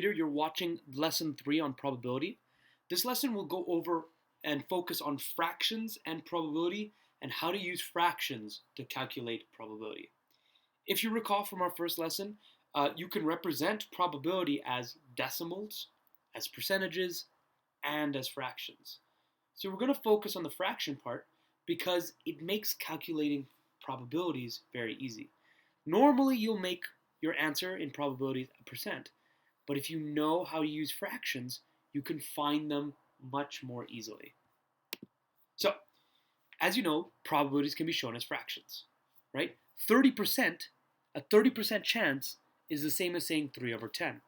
You're watching lesson 3 on probability. This lesson will go over and focus on fractions and probability and how to use fractions to calculate probability. If you recall from our first lesson, you can represent probability as decimals, as percentages, and as fractions. So we're going to focus on the fraction part because it makes calculating probabilities very easy. Normally, you'll make your answer in probabilities a percent, but if you know how to use fractions, you can find them much more easily. So, as you know, probabilities can be shown as fractions, right? 30%, a 30% chance is the same as saying 3 over 10.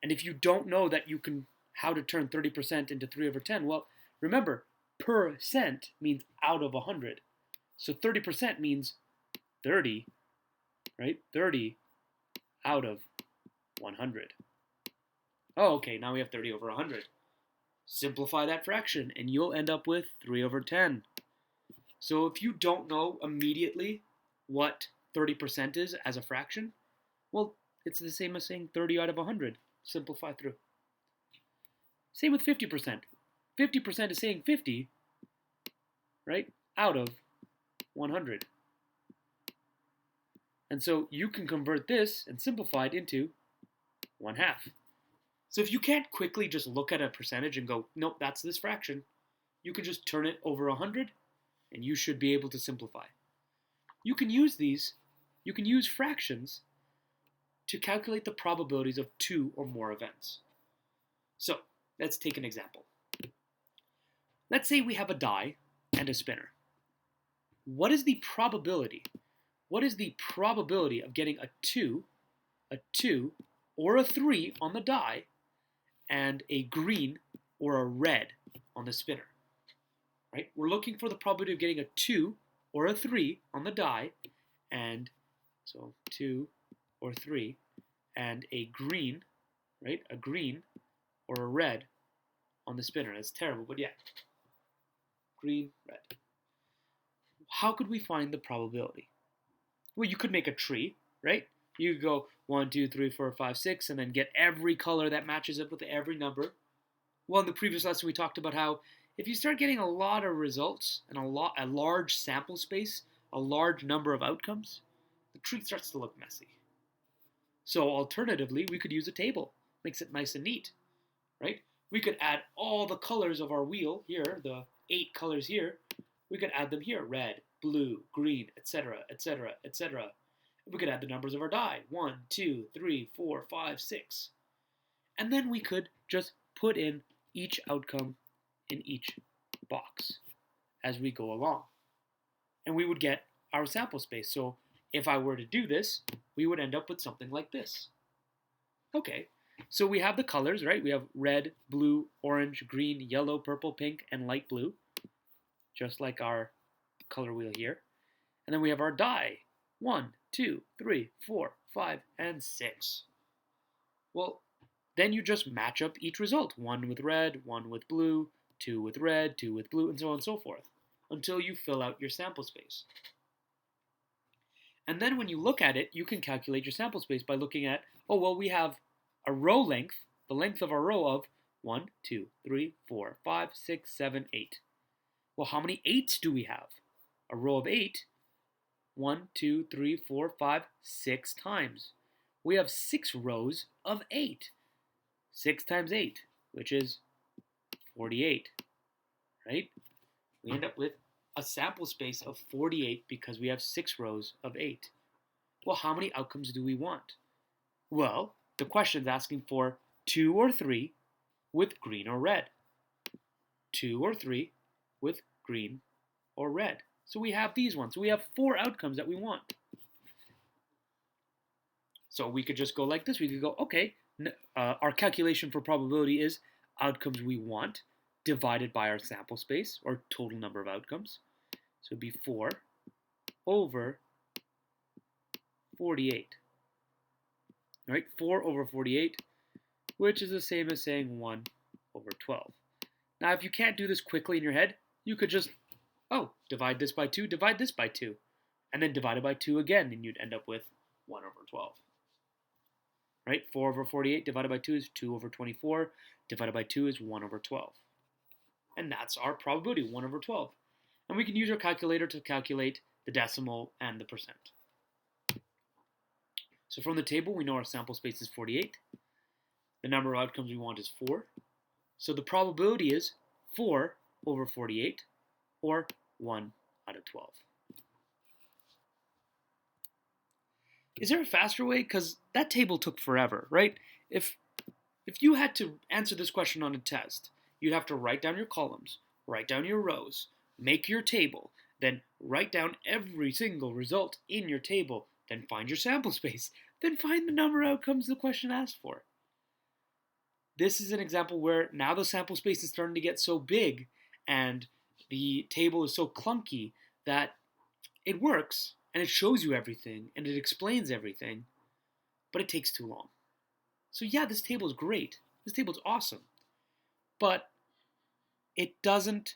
And if you don't know that you can how to turn 30% into 3 over 10, well, remember, percent means out of 100. So 30% means 30, right? 30 out of 100. Oh, okay, now we have 30 over 100. Simplify that fraction, and you'll end up with 3 over 10. So if you don't know immediately what 30% is as a fraction, well, it's the same as saying 30 out of 100. Simplify through. Same with 50%. 50% is saying 50, right, out of 100. And so you can convert this and simplify it into 1/2. So if you can't quickly just look at a percentage and go, nope, that's this fraction, you can just turn it over 100 and you should be able to simplify. You can use fractions to calculate the probabilities of 2 or more events. So let's take an example. Let's say we have a die and a spinner. What is the probability? What is the probability of getting a 2, or a 3 on the die and a green or a red on the spinner? Right? We're looking for the probability of getting a 2 or a 3 on the die, and so 2 or 3, and a green, right? A green or a red on the spinner. That's terrible, but yeah. Green, red. How could we find the probability? Well, you could make a tree, right? You could go 1, 2, 3, 4, 5, 6, and then get every color that matches up with every number. Well, in the previous lesson, we talked about how if you start getting a lot of results and a large sample space, a large number of outcomes, the tree starts to look messy. So alternatively, we could use a table. Makes it nice and neat, right? We could add all the colors of our wheel here, the 8 colors here. We could add them here, red, blue, green, etc., etc., etc. We could add the numbers of our die, 1, 2, 3, 4, 5, 6. And then we could just put in each outcome in each box as we go along. And we would get our sample space. So if I were to do this, we would end up with something like this. Okay, so we have the colors, right? We have red, blue, orange, green, yellow, purple, pink, and light blue, just like our color wheel here. And then we have our die, 1, 2, 3, 4, 5, and 6. Well, then you just match up each result. 1 with red, 1 with blue, 2 with red, 2 with blue, and so on and so forth, until you fill out your sample space. And then when you look at it, you can calculate your sample space by looking at, oh, well, we have a row length, the length of our row of 1, 2, 3, 4, 5, 6, 7, 8. Well, how many 8s do we have? A row of 8, 1, 2, 3, 4, 5, 6 times. We have 6 rows of 8. 6 times 8, which is 48, right? We end up with a sample space of 48 because we have 6 rows of 8. Well, how many outcomes do we want? Well, the question's asking for 2 or 3 with green or red. 2 or 3 with green or red. So we have these ones. So we have 4 outcomes that we want. So we could just go like this. We could go, okay, our calculation for probability is outcomes we want divided by our sample space, or total number of outcomes. So it'd be 4 over 48. All right, 4 over 48, which is the same as saying 1 over 12. Now, if you can't do this quickly in your head, you could just, divide this by 2, divide this by 2, and then divide it by 2 again, and you'd end up with 1 over 12. right? 4 over 48 divided by 2 is 2 over 24. Divided by 2 is 1 over 12. And that's our probability, 1 over 12. And we can use our calculator to calculate the decimal and the percent. So from the table, we know our sample space is 48. The number of outcomes we want is 4. So the probability is 4 over 48, or 1 out of 12. Is there a faster way? Because that table took forever, right? If you had to answer this question on a test, you'd have to write down your columns, write down your rows, make your table, then write down every single result in your table, then find your sample space, then find the number of outcomes the question asked for. This is an example where now the sample space is starting to get so big and the table is so clunky that it works and it shows you everything and it explains everything, but it takes too long. So yeah, this table is great. This table is awesome, but it doesn't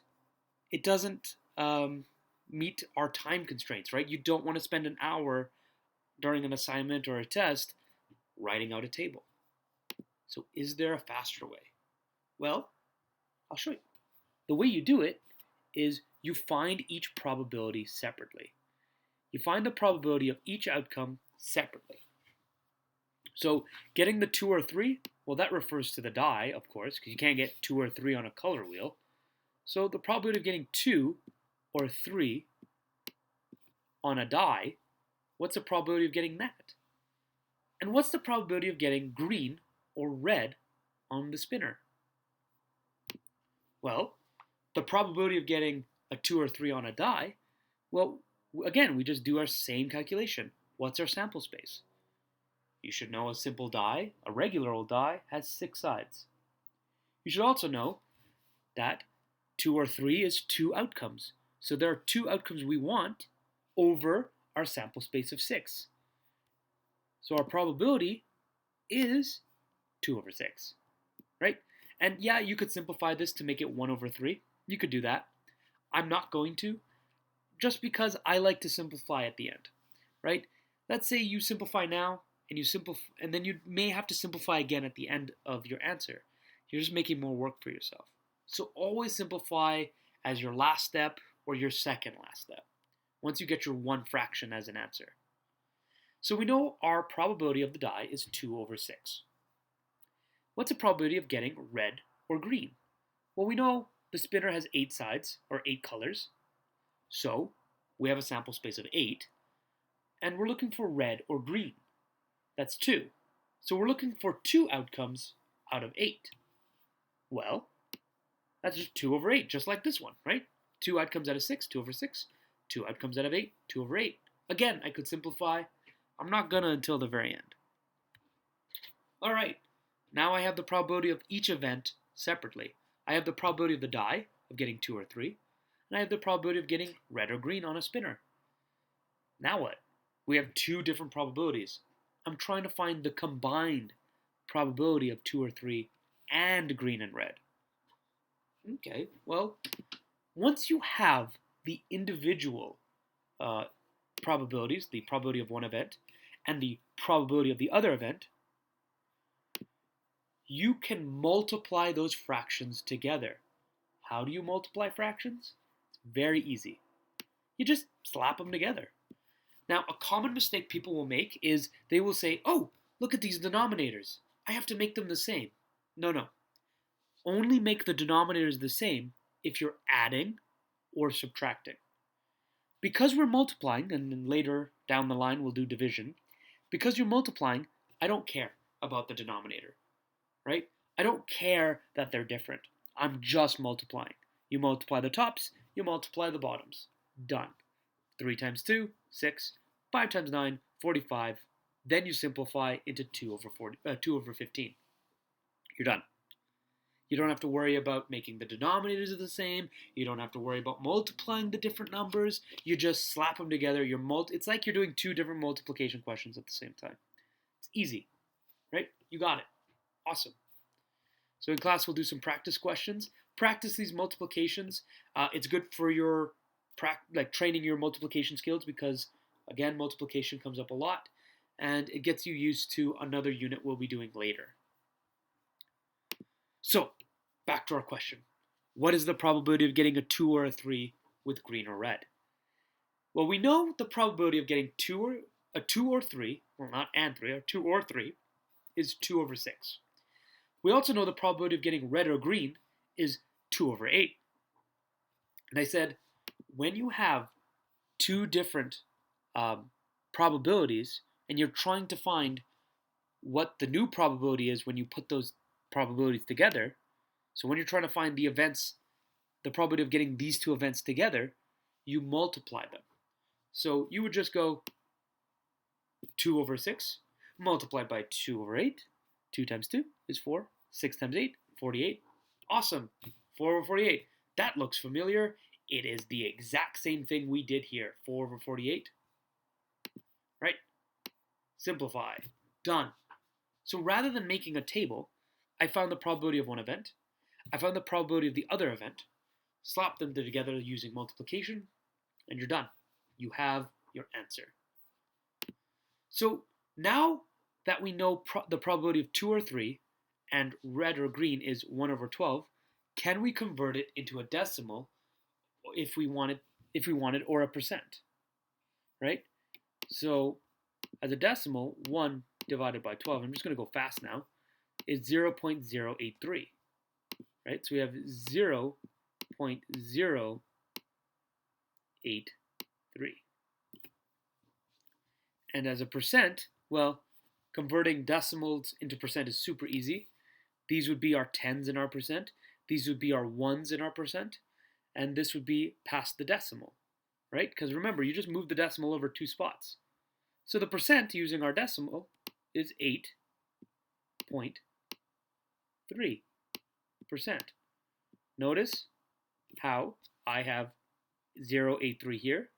meet our time constraints, right? You don't want to spend an hour during an assignment or a test writing out a table. So is there a faster way? Well, I'll show you. The way you do it is you find each probability separately. You find the probability of each outcome separately. So getting the 2 or 3, well, that refers to the die, of course, because you can't get 2 or 3 on a color wheel. So the probability of getting 2 or 3 on a die, what's the probability of getting that? And what's the probability of getting green or red on the spinner? Well, the probability of getting a 2 or 3 on a die, well, again, we just do our same calculation. What's our sample space? You should know a simple die, a regular old die, has 6 sides. You should also know that 2 or 3 is 2 outcomes. So there are 2 outcomes we want over our sample space of 6. So our probability is 2 over 6, right? And yeah, you could simplify this to make it 1 over 3. You could do that. I'm not going to, just because I like to simplify at the end, right? Let's say you simplify now, and then you may have to simplify again at the end of your answer. You're just making more work for yourself. So always simplify as your last step or your second last step, once you get your one fraction as an answer. So we know our probability of the die is 2 over 6. What's the probability of getting red or green? Well, we know the spinner has 8 sides, or 8 colors. So we have a sample space of 8, and we're looking for red or green. That's 2. So we're looking for 2 outcomes out of 8. Well, that's just 2 over 8, just like this one, right? 2 outcomes out of 6, 2 over 6. 2 outcomes out of 8, 2 over 8. Again, I could simplify. I'm not gonna until the very end. All right, now I have the probability of each event separately. I have the probability of the die of getting 2 or 3, and I have the probability of getting red or green on a spinner. Now what? We have 2 different probabilities. I'm trying to find the combined probability of 2 or 3 and green and red. Okay, well, once you have the individual probabilities, the probability of one event and the probability of the other event, you can multiply those fractions together. How do you multiply fractions? It's very easy. You just slap them together. Now, a common mistake people will make is they will say, oh, look at these denominators. I have to make them the same. No. Only make the denominators the same if you're adding or subtracting. Because we're multiplying, and then later down the line we'll do division, because you're multiplying, I don't care about the denominator, right? I don't care that they're different. I'm just multiplying. You multiply the tops, you multiply the bottoms. Done. 3 times 2, 6. 5 times 9, 45. Then you simplify into 2 over 15. You're done. You don't have to worry about making the denominators the same. You don't have to worry about multiplying the different numbers. You just slap them together. It's like you're doing 2 different multiplication questions at the same time. It's easy, right? You got it. Awesome. So in class, we'll do some practice questions. Practice these multiplications. It's good for your training your multiplication skills because, again, multiplication comes up a lot. and it gets you used to another unit we'll be doing later. So, back to our question. What is the probability of getting a 2 or a 3 with green or red? Well, we know the probability of getting a 2 or 3, well not and 3, a 2 or 3, is 2 over 6. We also know the probability of getting red or green is 2 over 8. And I said, when you have two different probabilities and you're trying to find what the new probability is when you put those probabilities together, so when you're trying to find the events, the probability of getting these two events together, you multiply them. So you would just go 2 over 6 multiplied by 2 over 8. 2 times 2 is 4. 6 times 8, 48. Awesome. 4 over 48. That looks familiar. It is the exact same thing we did here. 4 over 48. Right? Simplify. Done. So rather than making a table, I found the probability of one event. I found the probability of the other event. Slap them together using multiplication, and you're done. You have your answer. So now that we know the probability of 2 or 3 and red or green is 1 over 12, can we convert it into a decimal if we wanted or a percent? Right? So as a decimal, 1 divided by 12, I'm just going to go fast now, is 0.083. Right? So we have 0.083. And as a percent, well, converting decimals into percent is super easy. These would be our tens in our percent. These would be our ones in our percent. And this would be past the decimal, right? Because remember, you just moved the decimal over 2 spots. So the percent using our decimal is 8.3%. Notice how I have 0.83 here,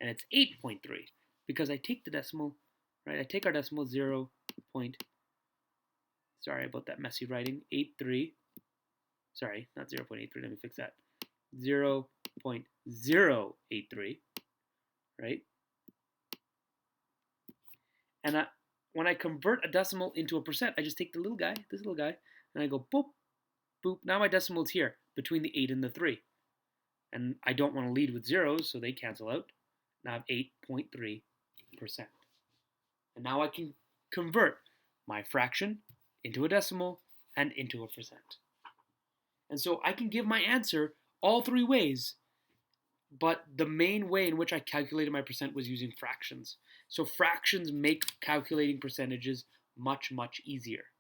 and it's 8.3 because I take the decimal, right? I take our decimal 0. Sorry about that messy writing. 83. Sorry, not 0.83. Let me fix that. 0.083, right? And when I convert a decimal into a percent, I just take the little guy, this little guy, and I go boop, boop. Now my decimal is here between the 8 and the 3. And I don't want to lead with zeros, so they cancel out. Now I have 8.3%. And now I can convert my fraction into a decimal and into a percent. And so I can give my answer all 3 ways, but the main way in which I calculated my percent was using fractions. So fractions make calculating percentages much, much easier.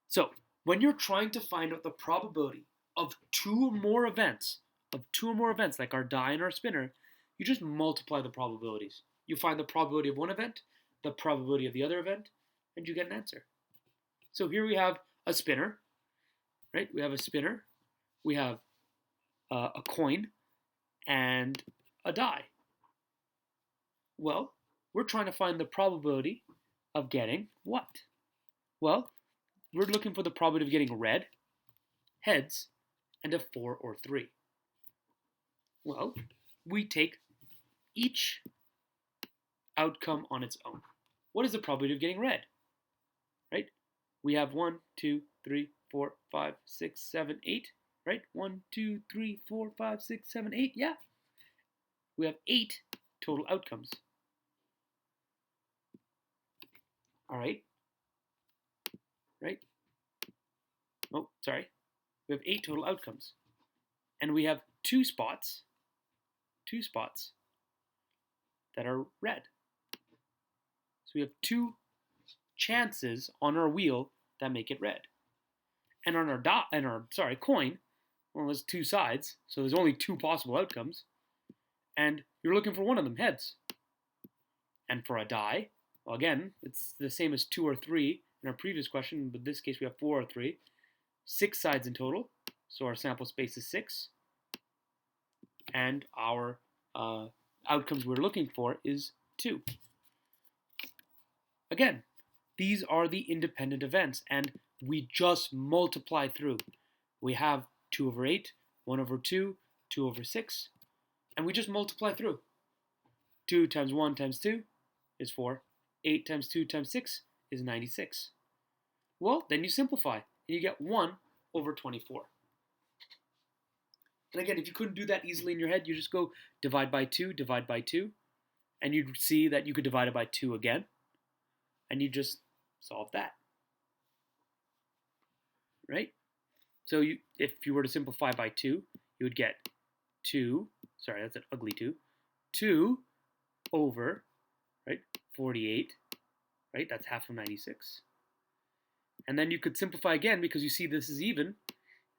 So when you're trying to find out the probability of 2 or more events, like our die and our spinner, you just multiply the probabilities. You find the probability of one event, the probability of the other event, and you get an answer. So here we have a spinner, right? We have a spinner, we have a coin, and a die. Well, we're trying to find the probability of getting what? Well, we're looking for the probability of getting red, heads, and a 4 or 3. Well, we take each outcome on its own. What is the probability of getting red? Right? We have 1, 2, 3, 4, 5, 6, 7, 8. Right? 1, 2, 3, 4, 5, 6, 7, 8. Yeah. We have 8 total outcomes. All right. Right? Oh, sorry. We have 8 total outcomes. And we have 2 spots that are red. So we have 2 chances on our wheel that make it red. And on our coin, well, there's 2 sides, so there's only 2 possible outcomes. And you're looking for one of them, heads. And for a die, well, again, it's the same as 2 or 3 in our previous question, but in this case we have 4 or 3. 6 sides in total, so our sample space is 6. And our outcomes we're looking for is 2. Again, these are the independent events, and we just multiply through. We have 2 over 8, 1 over 2, 2 over 6, and we just multiply through. 2 times 1 times 2 is 4. 8 times 2 times 6 is 96. Well, then you simplify, and you get 1 over 24. And again, if you couldn't do that easily in your head, you just go divide by 2, and you'd see that you could divide it by 2 again, and you just solve that, right? So if you were to simplify by 2, you would get 2, sorry, that's an ugly 2, 2 over, right, 48, right, that's half of 96. And then you could simplify again because you see this is even,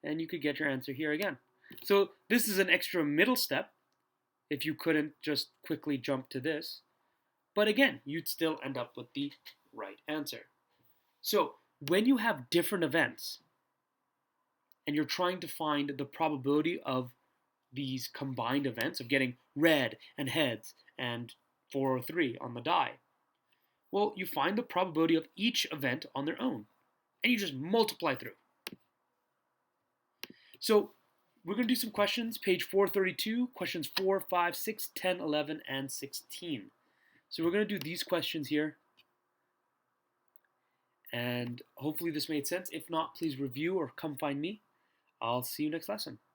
and you could get your answer here again. So this is an extra middle step if you couldn't just quickly jump to this. But again, you'd still end up with the right answer. So when you have different events and you're trying to find the probability of these combined events of getting red and heads and 4 or 3 on the die, well, you find the probability of each event on their own, and you just multiply through. So we're going to do some questions, page 432, questions 4, 5, 6, 10, 11, and 16. So we're going to do these questions here, and hopefully this made sense. If not, please review or come find me. I'll see you next lesson.